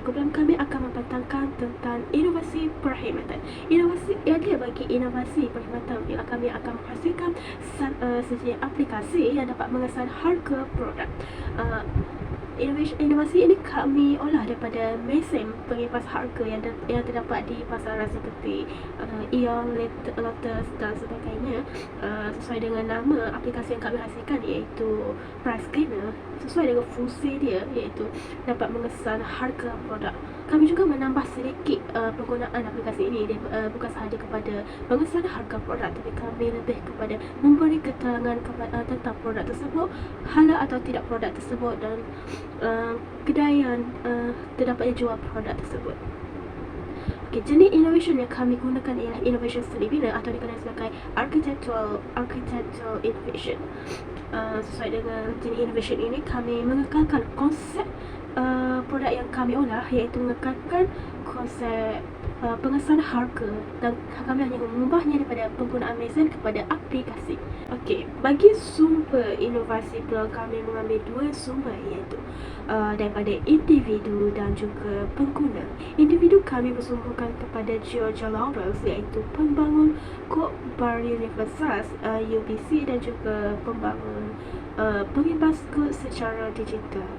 kumpulan kami akan membentangkan tentang inovasi perkhidmatan. Inovasi ada bagi inovasi perkhidmatan bila kami akan menghasilkan sejenis aplikasi yang dapat mengesan harga produk. Inovasi ini kami olah daripada mesin pengipas harga yang terdapat di pasaran seperti Eon, Lotus dan sebagainya. Sesuai dengan nama aplikasi yang kami hasilkan iaitu Price Scanner, sesuai dengan fungsi dia iaitu dapat mengesan harga produk. Kami juga menambah sedikit penggunaan aplikasi ini bukan sahaja kepada mengesan harga produk, tapi kami lebih kepada memberi keterangan tentang produk tersebut, halal atau tidak produk tersebut, dan kedai yang terdapatnya jual produk tersebut. Okay, jenis innovation yang kami gunakan ialah innovation seni bina atau dikenal sebagai architectural innovation. Sesuai dengan jenis innovation ini, kami mengekalkan konsep produk yang kami olah, iaitu mengekalkan konsep pengesahan harga, dan kami hanya mengubahnya daripada penggunaan mesin kepada aplikasi. Okey, bagi sumber inovasi pula kami mengambil dua sumber, iaitu daripada individu dan juga pengguna. Individu kami bersumberkan kepada George Lawrence, iaitu pembangun Kod Bar Universitas UBC dan juga pembangun pengimbas kod secara digital.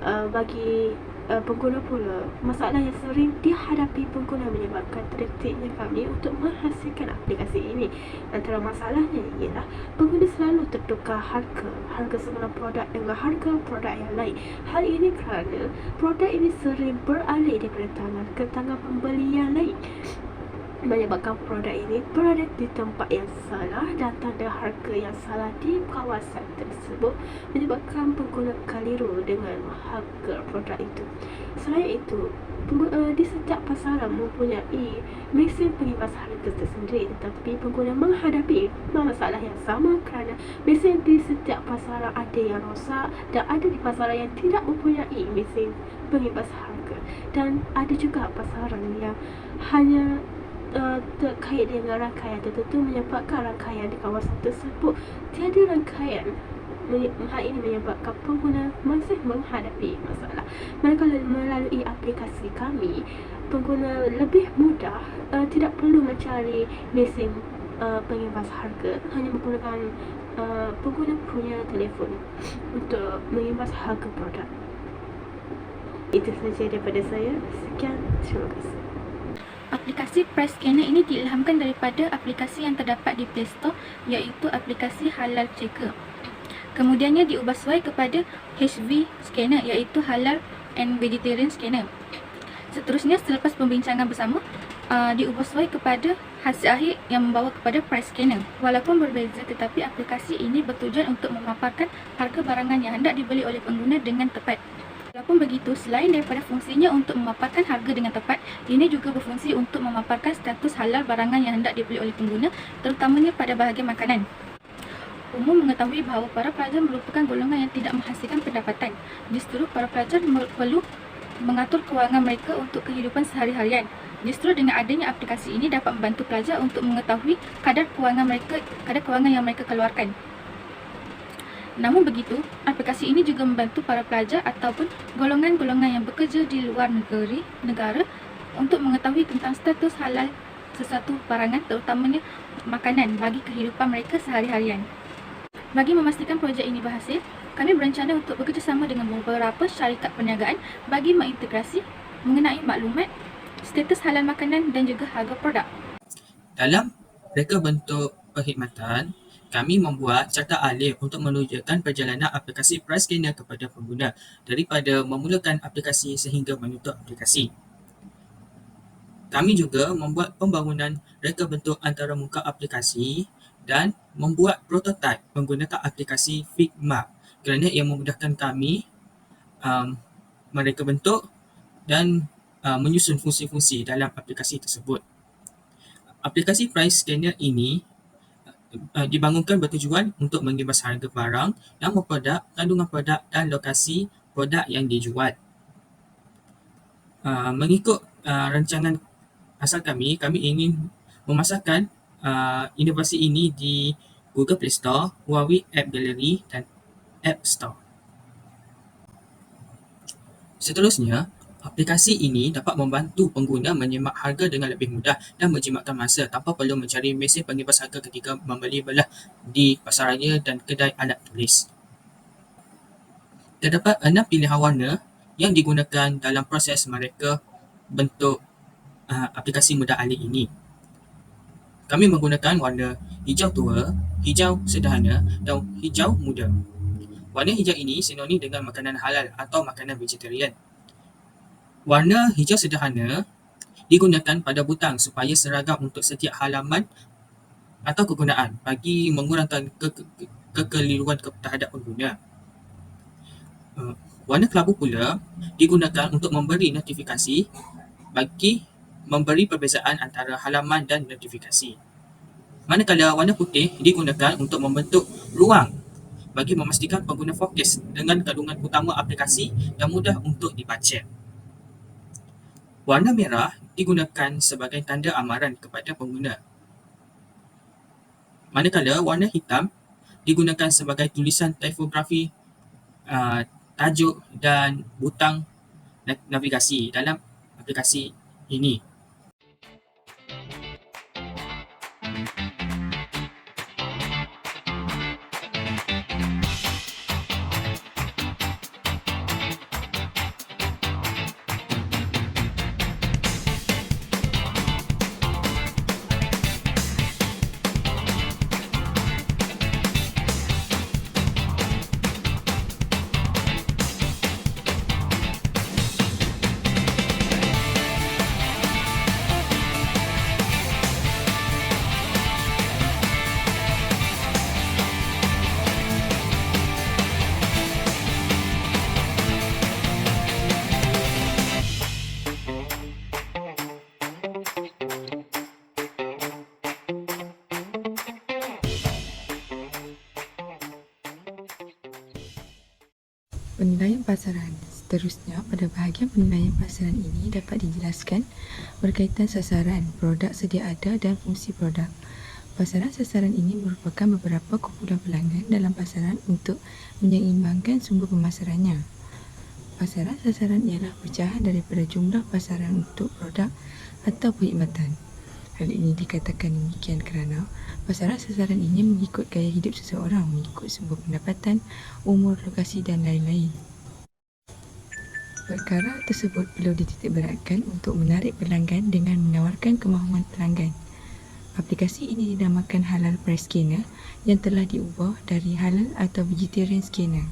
Bagi pengguna pula, masalah yang sering dihadapi pengguna menyebabkan terdetiknya kami untuk menghasilkan aplikasi ini. Antara masalahnya ialah pengguna selalu tertukar harga semula produk dengan harga produk yang lain. Hal ini kerana produk ini sering beralih daripada tangan ke tangan pembeli yang lain, menyebabkan produk ini berada di tempat yang salah dan tanda harga yang salah di kawasan tersebut, menyebabkan pengguna keliru dengan harga produk itu. Selain itu, di setiap pasaran mempunyai mesin pengimbas harga tersendiri, tetapi pengguna menghadapi masalah yang sama kerana mesin di setiap pasaran ada yang rosak dan ada di pasaran yang tidak mempunyai mesin pengimbas harga, dan ada juga pasaran yang hanya terkait dengan rangkaian tertentu, menyebabkan rangkaian di kawasan tersebut tiada rangkaian. Hal ini menyebabkan pengguna masih menghadapi masalah. Manakala melalui aplikasi kami, pengguna lebih mudah, tidak perlu mencari mesin pengimbas harga, hanya menggunakan pengguna punya telefon untuk mengimbas harga produk. Itu saja daripada saya. Sekian, terima kasih. Aplikasi Price Scanner ini diilhamkan daripada aplikasi yang terdapat di Play Store, iaitu aplikasi Halal Checker. Kemudiannya diubah suai kepada HV Scanner, iaitu Halal and Vegetarian Scanner. Seterusnya, selepas pembincangan bersama, diubah suai kepada hasil akhir yang membawa kepada Price Scanner. Walaupun berbeza, tetapi aplikasi ini bertujuan untuk memaparkan harga barangan yang hendak dibeli oleh pengguna dengan tepat. Walaupun begitu, selain daripada fungsinya untuk memaparkan harga dengan tepat, ini juga berfungsi untuk memaparkan status halal barangan yang hendak dibeli oleh pengguna, terutamanya pada bahagian makanan. Umum mengetahui bahawa para pelajar merupakan golongan yang tidak menghasilkan pendapatan. Justru para pelajar perlu mengatur kewangan mereka untuk kehidupan sehari-harian. Justru dengan adanya aplikasi ini dapat membantu pelajar untuk mengetahui kadar kewangan yang mereka keluarkan. Namun begitu, aplikasi ini juga membantu para pelajar ataupun golongan-golongan yang bekerja di luar negara untuk mengetahui tentang status halal sesuatu barangan, terutamanya makanan, bagi kehidupan mereka sehari-harian. Bagi memastikan projek ini berhasil, kami berencana untuk bekerjasama dengan beberapa syarikat perniagaan bagi mengintegrasi mengenai maklumat, status halal makanan dan juga harga produk. Dalam reka bentuk perkhidmatan, kami membuat carta alih untuk menunjukkan perjalanan aplikasi Price Scanner kepada pengguna daripada memulakan aplikasi sehingga menutup aplikasi. Kami juga membuat pembangunan reka bentuk antarmuka aplikasi dan membuat prototipe menggunakan aplikasi Figma kerana ia memudahkan kami mereka bentuk dan menyusun fungsi-fungsi dalam aplikasi tersebut. Aplikasi Price Scanner ini dibangunkan bertujuan untuk mengimbas harga barang, nama produk, kandungan produk dan lokasi produk yang dijual. Mengikut rancangan asal kami ingin memasarkan inovasi ini di Google Play Store, Huawei App Gallery dan App Store. Seterusnya, Aplikasi ini dapat membantu pengguna menyemak harga dengan lebih mudah dan menjimatkan masa tanpa perlu mencari mesin pengibas harga ketika membeli belah di pasaraya dan kedai alat tulis. Terdapat 6 pilihan warna yang digunakan dalam proses mereka bentuk aplikasi mudah alih ini. Kami menggunakan warna hijau tua, hijau sederhana dan hijau muda. Warna hijau ini sinonim dengan makanan halal atau makanan vegetarian. Warna hijau sederhana digunakan pada butang supaya seragam untuk setiap halaman atau kegunaan bagi mengurangkan kekeliruan terhadap pengguna. Warna kelabu pula digunakan untuk memberi notifikasi bagi memberi perbezaan antara halaman dan notifikasi. Manakala warna putih digunakan untuk membentuk ruang bagi memastikan pengguna fokus dengan kandungan utama aplikasi dan mudah untuk dibaca. Warna merah digunakan sebagai tanda amaran kepada pengguna. Manakala warna hitam digunakan sebagai tulisan tipografi, tajuk dan butang navigasi dalam aplikasi ini. Penilaian pasaran. Seterusnya, pada bahagian penilaian pasaran ini dapat dijelaskan berkaitan sasaran, produk sedia ada dan fungsi produk. Pasaran sasaran ini merupakan beberapa kumpulan pelanggan dalam pasaran untuk menyeimbangkan sumber pemasarannya. Pasaran sasaran ialah pecahan daripada jumlah pasaran untuk produk atau perkhidmatan. Hal ini dikatakan demikian kerana pasaran sasaran ini mengikut gaya hidup seseorang, mengikut sumber pendapatan, umur, lokasi dan lain-lain. Perkara tersebut perlu dititikberatkan untuk menarik pelanggan dengan menawarkan kemahuan pelanggan. Aplikasi ini dinamakan Halal Price Scanner yang telah diubah dari Halal atau Vegetarian Scanner.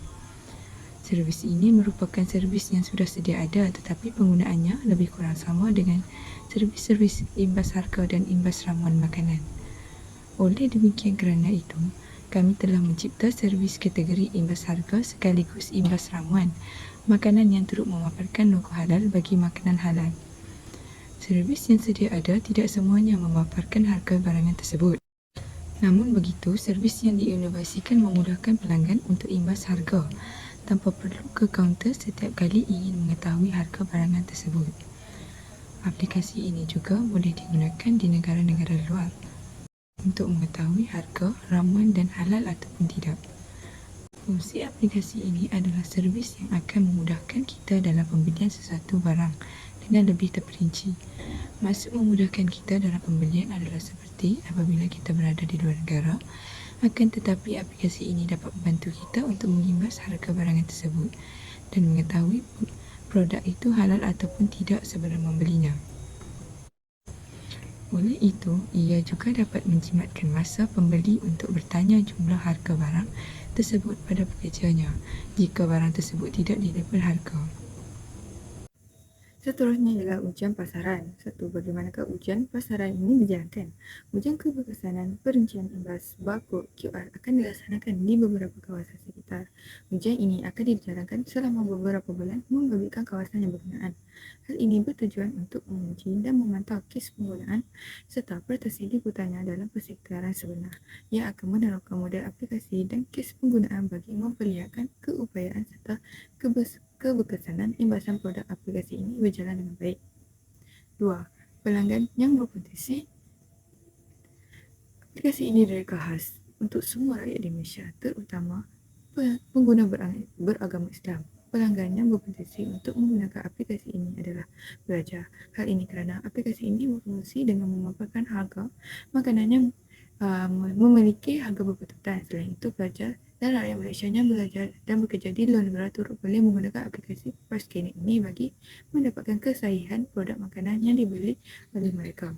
Servis ini merupakan servis yang sudah sedia ada tetapi penggunaannya lebih kurang sama dengan servis-servis imbas harga dan imbas ramuan makanan. Oleh demikian kerana itu, kami telah mencipta servis kategori imbas harga sekaligus imbas ramuan makanan yang turut memaparkan logo halal bagi makanan halal. Servis yang sedia ada tidak semuanya memaparkan harga barangan tersebut. Namun begitu, servis yang diinovasikan memudahkan pelanggan untuk imbas harga tanpa perlu ke kaunter setiap kali ingin mengetahui harga barangan tersebut. Aplikasi ini juga boleh digunakan di negara-negara luar untuk mengetahui harga, ramuan dan halal ataupun tidak. Fungsi aplikasi ini adalah servis yang akan memudahkan kita dalam pembelian sesuatu barang dengan lebih terperinci. Maksud memudahkan kita dalam pembelian adalah seperti apabila kita berada di luar negara, akan tetapi aplikasi ini dapat membantu kita untuk mengimbas harga barangan tersebut dan mengetahui produk itu halal ataupun tidak sebelum membelinya. Oleh itu, ia juga dapat menjimatkan masa pembeli untuk bertanya jumlah harga barang tersebut pada pekerjanya jika barang tersebut tidak dilabel harga. Seterusnya ialah ujian pasaran. 1. Bagaimanakah ujian pasaran ini dijalankan? Ujian keberkesanan perincian imbas barkod QR akan dilaksanakan di beberapa kawasan sekitar. Ujian ini akan dijalankan selama beberapa bulan membabitkan kawasan yang berkenaan. Hal ini bertujuan untuk menguji dan memantau kes penggunaan serta prestasi liputannya dalam persekitaran sebenar yang akan menerapkan model aplikasi dan kes penggunaan bagi memperlihatkan keupayaan serta keberkesanan imbasan produk aplikasi ini berjalan dengan baik. 2. Pelanggan yang berpotensi. Aplikasi ini direka khas untuk semua rakyat di Malaysia, terutama pengguna beragama Islam. pelanggan yang berpotensi untuk menggunakan aplikasi ini adalah pelajar. Hal ini kerana aplikasi ini berfungsi dengan memaparkan harga makanan yang memiliki harga berpatutan. Selain itu, pelajar dan rakyat Malaysia yang belajar dan bekerja di luar negara turut boleh menggunakan aplikasi Price Scanner ini bagi mendapatkan kesahihan produk makanan yang dibeli oleh mereka.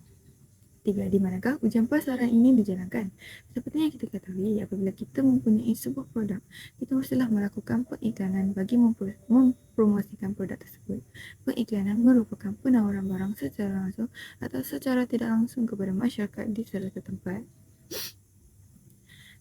3. Di manakah ujian pasaran ini dijalankan? Seperti yang kita ketahui, apabila kita mempunyai sebuah produk, kita mestilah melakukan pengiklanan bagi mempromosikan produk tersebut. Pengiklanan merupakan penawaran barang secara langsung atau secara tidak langsung kepada masyarakat di suatu tempat.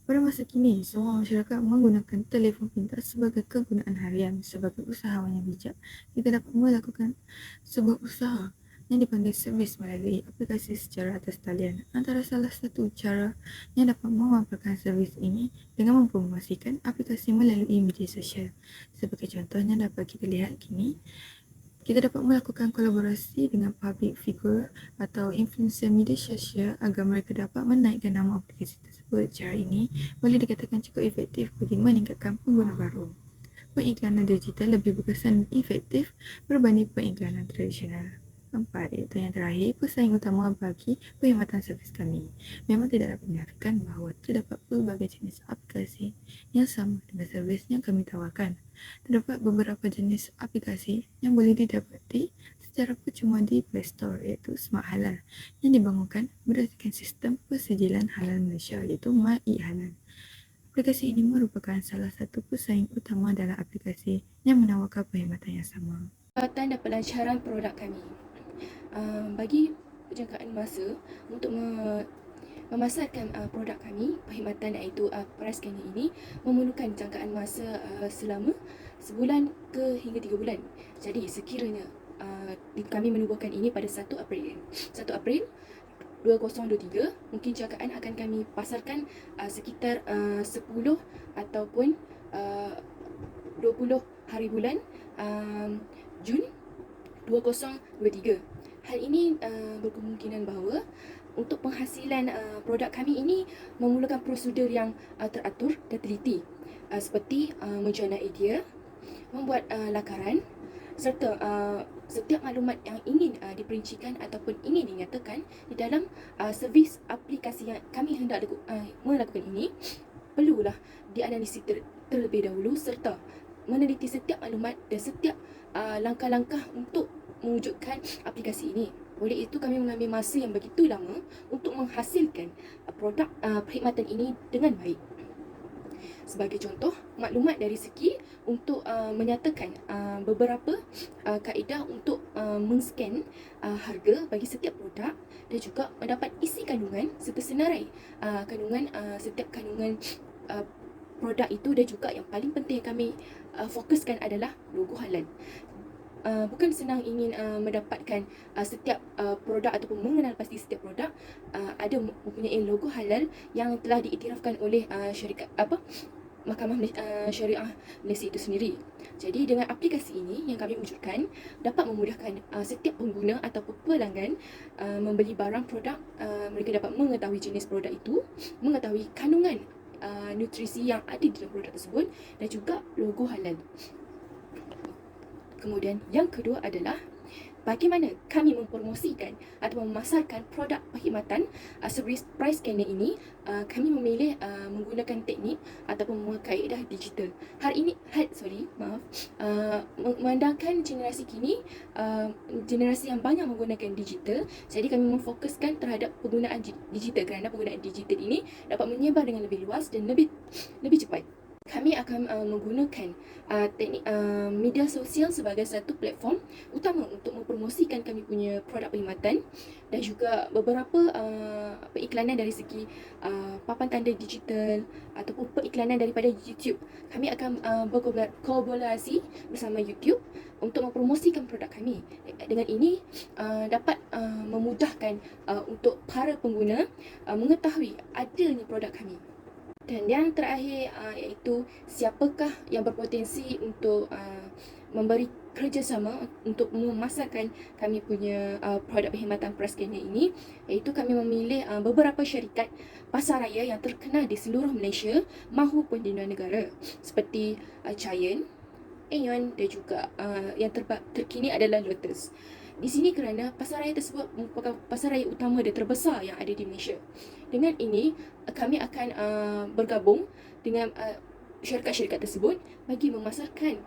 Pada masa kini, semua masyarakat menggunakan telefon pintar sebagai kegunaan harian. Sebagai usahawan yang bijak, kita dapat melakukan sebuah usaha yang dipanggil servis melalui aplikasi secara atas talian. Antara salah satu cara yang dapat memaparkan servis ini dengan mempromosikan aplikasi melalui media sosial. Sebagai contohnya dapat kita lihat kini, kita dapat melakukan kolaborasi dengan public figure atau influencer media sosial agar mereka dapat menaikkan nama aplikasi tersebut. Cara ini boleh dikatakan cukup efektif bagi meningkatkan pengguna baru. Pengiklanan digital lebih berkesan dan efektif berbanding pengiklanan tradisional. 4. Iaitu yang terakhir, pesaing utama bagi perkhidmatan servis kami. Memang tidak dapat dinafikan bahawa terdapat pelbagai jenis aplikasi yang sama dengan servis yang kami tawarkan. Terdapat beberapa jenis aplikasi yang boleh didapati secara percuma di Play Store, iaitu Smart Halal, yang dibangunkan berdasarkan sistem persijilan halal Malaysia, iaitu MyEHalal. Aplikasi ini merupakan salah satu pesaing utama dalam aplikasi yang menawarkan perkhidmatan yang sama. Perkhidmatan dan pelancaran produk kami. Bagi penjangkaan masa untuk memasarkan produk kami, perkhidmatan iaitu Price Scanner ini memerlukan jangkaan masa selama sebulan ke hingga 3 bulan. Jadi sekiranya kami menubuhkan ini pada 1 April 2023, mungkin jangkaan akan kami pasarkan sekitar 10 ataupun 20 hari bulan Jun 2023. Hal ini berkemungkinan bahawa untuk penghasilan produk kami ini memerlukan prosedur yang teratur dan teliti, seperti menjana idea, membuat lakaran, serta setiap maklumat yang ingin diperincikan ataupun ingin dinyatakan di dalam servis aplikasi yang kami hendak melakukan ini perlulah dianalisis terlebih dahulu serta meneliti setiap maklumat dan setiap langkah-langkah untuk mewujudkan aplikasi ini. Oleh itu, kami mengambil masa yang begitu lama untuk menghasilkan produk perkhidmatan ini dengan baik. Sebagai contoh, maklumat dari segi untuk menyatakan beberapa kaedah untuk men-scan harga bagi setiap produk dan juga mendapat isi kandungan serta senarai kandungan setiap kandungan produk itu, dan juga yang paling penting yang kami fokuskan adalah logo halal. Bukan senang ingin mendapatkan setiap produk ataupun mengenal pasti setiap produk ada mempunyai logo halal yang telah diiktirafkan oleh syarikat Mahkamah Syariah Malaysia itu sendiri. Jadi dengan aplikasi ini yang kami wujudkan dapat memudahkan setiap pengguna ataupun pelanggan membeli barang produk, mereka dapat mengetahui jenis produk itu, mengetahui kandungan nutrisi yang ada di dalam produk tersebut dan juga logo halal. Kemudian yang kedua adalah bagaimana kami mempromosikan atau memasarkan produk perkhidmatan servis Price Scanner ini. Kami memilih menggunakan teknik ataupun kaedah digital. Memandangkan generasi kini, generasi yang banyak menggunakan digital, jadi kami memfokuskan terhadap penggunaan digital kerana penggunaan digital ini dapat menyebar dengan lebih luas dan lebih cepat. Kami akan menggunakan teknik media sosial sebagai satu platform utama untuk mempromosikan kami punya produk perkhidmatan dan juga beberapa periklanan dari segi papan tanda digital ataupun periklanan daripada YouTube. Kami akan berkolaborasi bersama YouTube untuk mempromosikan produk kami. Dengan ini dapat memudahkan untuk para pengguna mengetahui adanya produk kami. Dan yang terakhir iaitu siapakah yang berpotensi untuk memberi kerjasama untuk memasarkan kami punya produk perkhidmatan Price Scanner ini, iaitu kami memilih beberapa syarikat pasaraya yang terkenal di seluruh Malaysia maupun di luar negara seperti Giant, Aeon dan juga yang terkini adalah Lotus. Di sini kerana pasaraya tersebut merupakan pasaraya utama dan terbesar yang ada di Malaysia. Dengan ini, kami akan bergabung dengan syarikat-syarikat tersebut bagi memasarkan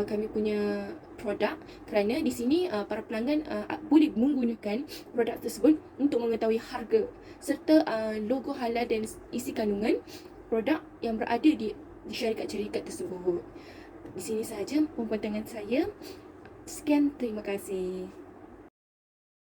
kami punya produk, kerana di sini para pelanggan boleh menggunakan produk tersebut untuk mengetahui harga serta logo halal dan isi kandungan produk yang berada di syarikat-syarikat tersebut. Di sini sahaja pembentangan saya. Sekian, terima kasih.